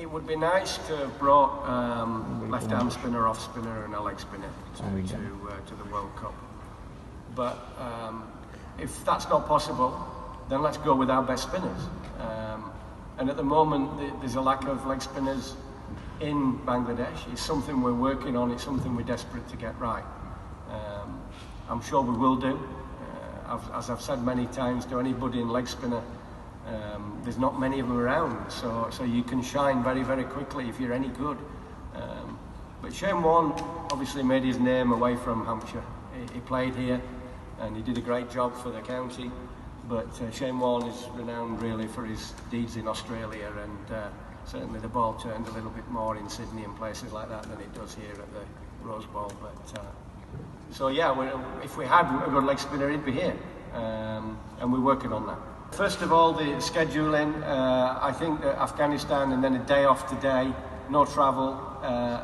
It would be nice to have brought left arm spinner, off spinner, and a leg spinner to the World Cup. But if that's not possible, then let's go with our best spinners. And at the moment, there's a lack of leg spinners in Bangladesh. It's something we're working on. It's something we're desperate to get right. I'm sure we will do. As I've said many times to anybody in leg spinner, there's not many of them around, so you can shine very, very quickly if you're any good. But Shane Warne obviously made his name away from Hampshire. He played here and he did a great job for the county, but Shane Warne is renowned really for his deeds in Australia, and certainly the ball turned a little bit more in Sydney and places like that than it does here at the Rose Bowl. But so yeah, if we had a good leg spinner, he'd be here, and we're working on that. First of all, the scheduling, I think that Afghanistan and then a day off today, no travel,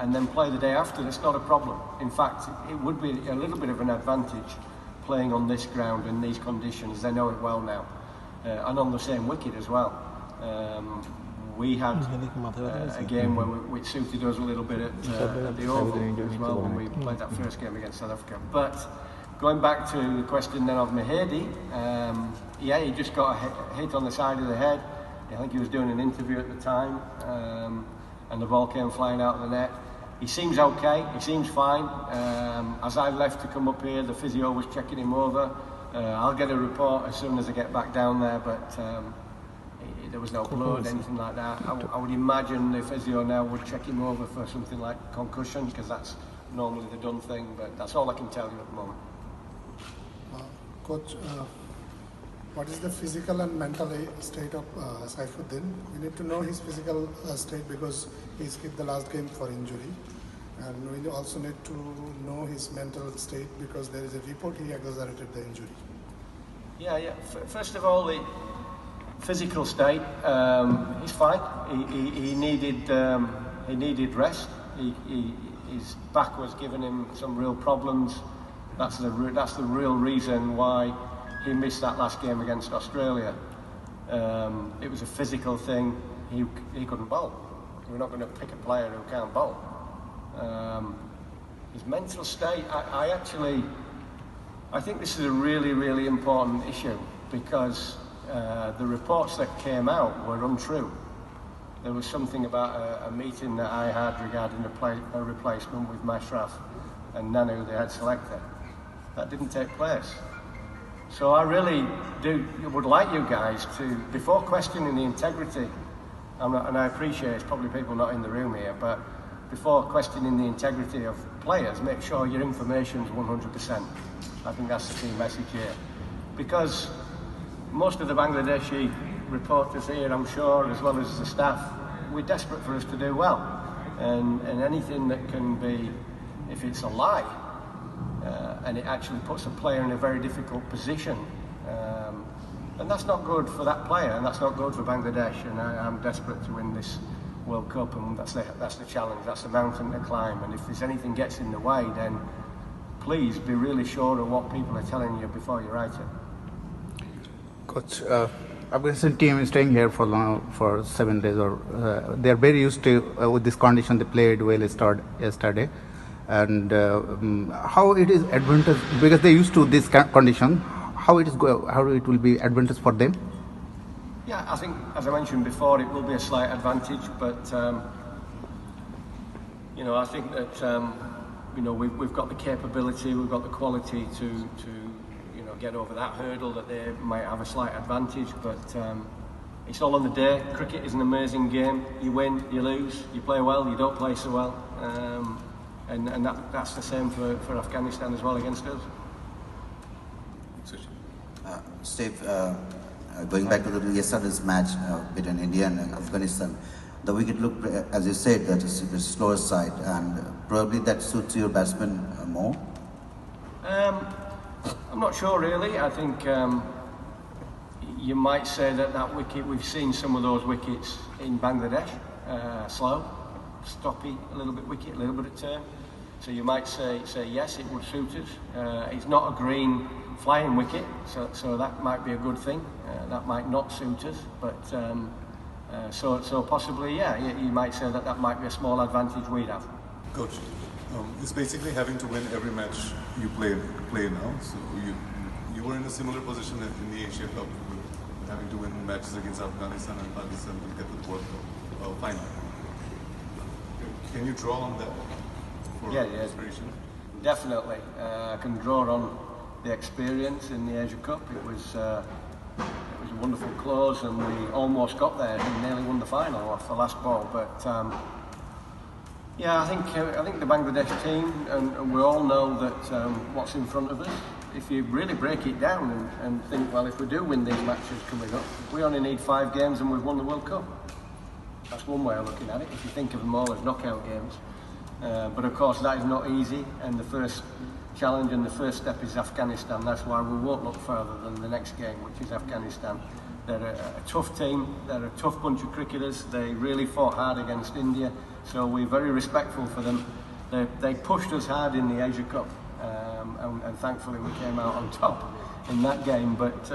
and then play the day after, that's not a problem. In fact, it would be a little bit of an advantage playing on this ground in these conditions. They know it well now, and on the same wicket as well. We had a game which suited us a little bit at the Oval as well when we played that first game against South Africa. But going back to the question then of Mahedi, yeah, he just got a hit on the side of the head. I think he was doing an interview at the time, and the ball came flying out of the net. He seems okay, he seems fine. As I left to come up here, the physio was checking him over. I'll get a report as soon as I get back down there, but there was no blood, anything like that. I would imagine the physio now would check him over for something like concussion, because that's normally the done thing, but that's all I can tell you at the moment. Coach, what is the physical and mental state of Saifuddin? We need to know his physical state because he skipped the last game for injury, and we also need to know his mental state because there is a report he aggravated the injury. Yeah. First of all, the physical state, he's fine. He needed rest. His back was giving him some real problems. That's the real reason why he missed that last game against Australia. It was a physical thing. He couldn't bowl. We're not going to pick a player who can't bowl. His mental state, I think this is a really, really important issue because the reports that came out were untrue. There was something about a meeting that I had regarding a replacement with Mashraf and Nanu, the head selector. That didn't take place. So I really would like you guys to, before questioning the integrity, and I appreciate it's probably people not in the room here, but before questioning the integrity of players, make sure your information is 100%. I think that's the key message here. Because most of the Bangladeshi reporters here, I'm sure, as well as the staff, we're desperate for us to do well. And anything that can be, if it's a lie, and it actually puts a player in a very difficult position, and that's not good for that player, and that's not good for Bangladesh. And I'm desperate to win this World Cup, and that's the challenge, that's the mountain to climb. And if there's anything gets in the way, then please be really sure of what people are telling you before you write it. Coach, Afghanistan team is staying here for 7 days, or they're very used to with this condition. They played well yesterday, and how it is advantage because they used to this condition. How it will be advantage for them? Yeah, I think as I mentioned before, it will be a slight advantage, but I think that we've got the capability, we've got the quality to get over that hurdle, that they might have a slight advantage, but it's all on the day. Cricket is an amazing game. You win, you lose, you play well, you don't play so well, and that's the same for Afghanistan as well against us. Steve, going back to yesterday's match between India and Afghanistan, the wicket looked, as you said, that is the slower side, and probably that suits your batsman more? I'm not sure really. I think you might say that wicket, we've seen some of those wickets in Bangladesh, slow, stoppy, a little bit wicket, a little bit of turn. So you might say yes, it would suit us. It's not a green flying wicket, so that might be a good thing. That might not suit us, but So possibly, yeah, you might say that might be a small advantage we'd have. Coach, it's basically having to win every match you play now. So you were in a similar position in the Asia Cup, with having to win matches against Afghanistan and Pakistan to get to the World Cup final. Can you draw on that for inspiration? Definitely. I can draw on the experience in the Asia Cup. It was a wonderful close, and we almost got there and nearly won the final off the last ball. But yeah, I think the Bangladesh team, and we all know that what's in front of us. If you really break it down and think, well, if we do win these matches coming up, we only need 5 games and we've won the World Cup. That's one way of looking at it, if you think of them all as knockout games. But of course that is not easy, and the first challenge and the first step is Afghanistan. That's why we won't look further than the next game, which is Afghanistan. They're a tough team, they're a tough bunch of cricketers. They really fought hard against India, so we're very respectful for them. They pushed us hard in the Asia Cup, and thankfully we came out on top in that game. But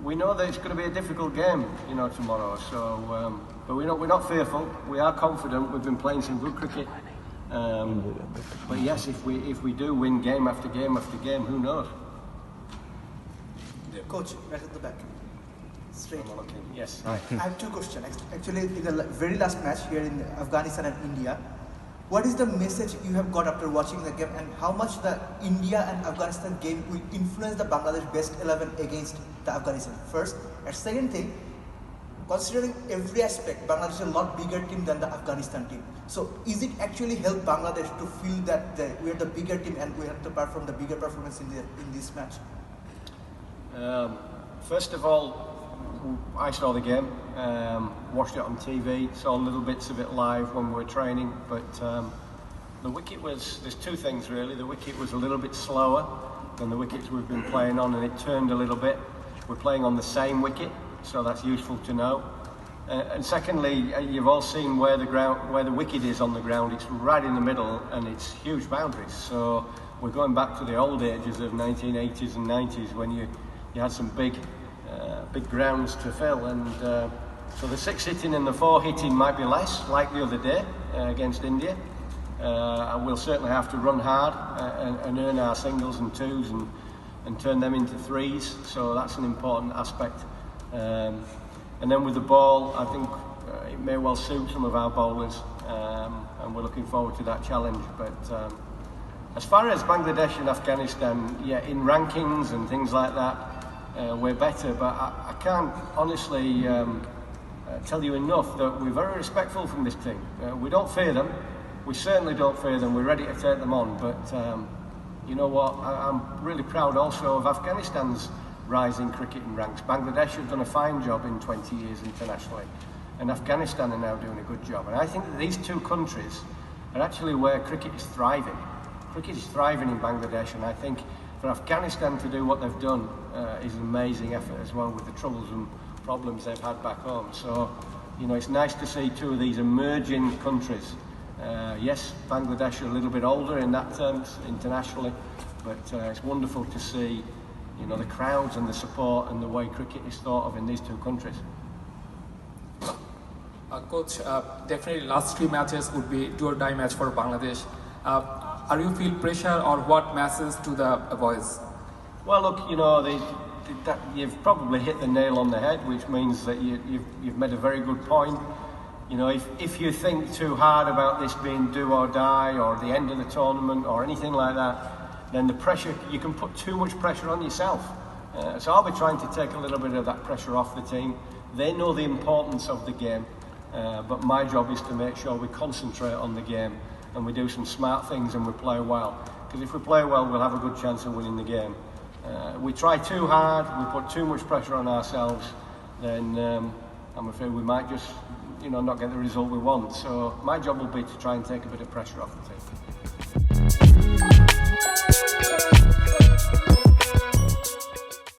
we know that it's going to be a difficult game, tomorrow. So, but we're not fearful. We are confident. We've been playing some good cricket. But yes, if we do win game after game after game, who knows? Yeah. Coach, right at the back. Straight. Yes. I have 2 questions. Actually, in the very last match here in Afghanistan and India, what is the message you have got after watching the game, and how much the India and Afghanistan game will influence the Bangladesh best 11 against the Afghanistan? First, and second thing, considering every aspect, Bangladesh is a lot bigger team than the Afghanistan team. So, is it actually help Bangladesh to feel that we are the bigger team and we have to perform the bigger performance in this match? First of all, I saw the game, watched it on TV, saw little bits of it live when we were training, but the wicket there's 2 things really. The wicket was a little bit slower than the wickets we've been playing on, and it turned a little bit. We're playing on the same wicket, so that's useful to know. And secondly, you've all seen where the wicket is on the ground. It's right in the middle, and it's huge boundaries. So we're going back to the old ages of 1980s and 90s when you had some big grounds to fill, and so the 6 hitting and the 4 hitting might be less, like the other day against India. And we'll certainly have to run hard and earn our singles and 2s and turn them into 3s. So that's an important aspect. And then with the ball, I think it may well suit some of our bowlers, and we're looking forward to that challenge. But as far as Bangladesh and Afghanistan, yeah, in rankings and things like that, we're better. But I can't honestly tell you enough that we're very respectful from this team. We don't fear them. We certainly don't fear them. We're ready to take them on. But you know what? I'm really proud also of Afghanistan's rising cricketing ranks. Bangladesh have done a fine job in 20 years internationally, and Afghanistan are now doing a good job. And I think that these 2 countries are actually where cricket is thriving. Cricket is thriving in Bangladesh, and I think for Afghanistan to do what they've done is an amazing effort as well, with the troubles and problems they've had back home. So, it's nice to see 2 of these emerging countries. Yes, Bangladesh are a little bit older in that terms internationally, but it's wonderful to see the crowds and the support and the way cricket is thought of in these 2 countries. Coach, definitely last 3 matches would be do or die match for Bangladesh. Are you feel pressure, or what message to the boys? Well, look, you've probably hit the nail on the head, which means that you've made a very good point. If you think too hard about this being do or die or the end of the tournament or anything like that, then the pressure, you can put too much pressure on yourself. So I'll be trying to take a little bit of that pressure off the team. They know the importance of the game, but my job is to make sure we concentrate on the game and we do some smart things and we play well. Because if we play well, we'll have a good chance of winning the game. We try too hard, we put too much pressure on ourselves, then I'm afraid we might just not get the result we want. So my job will be to try and take a bit of pressure off the team.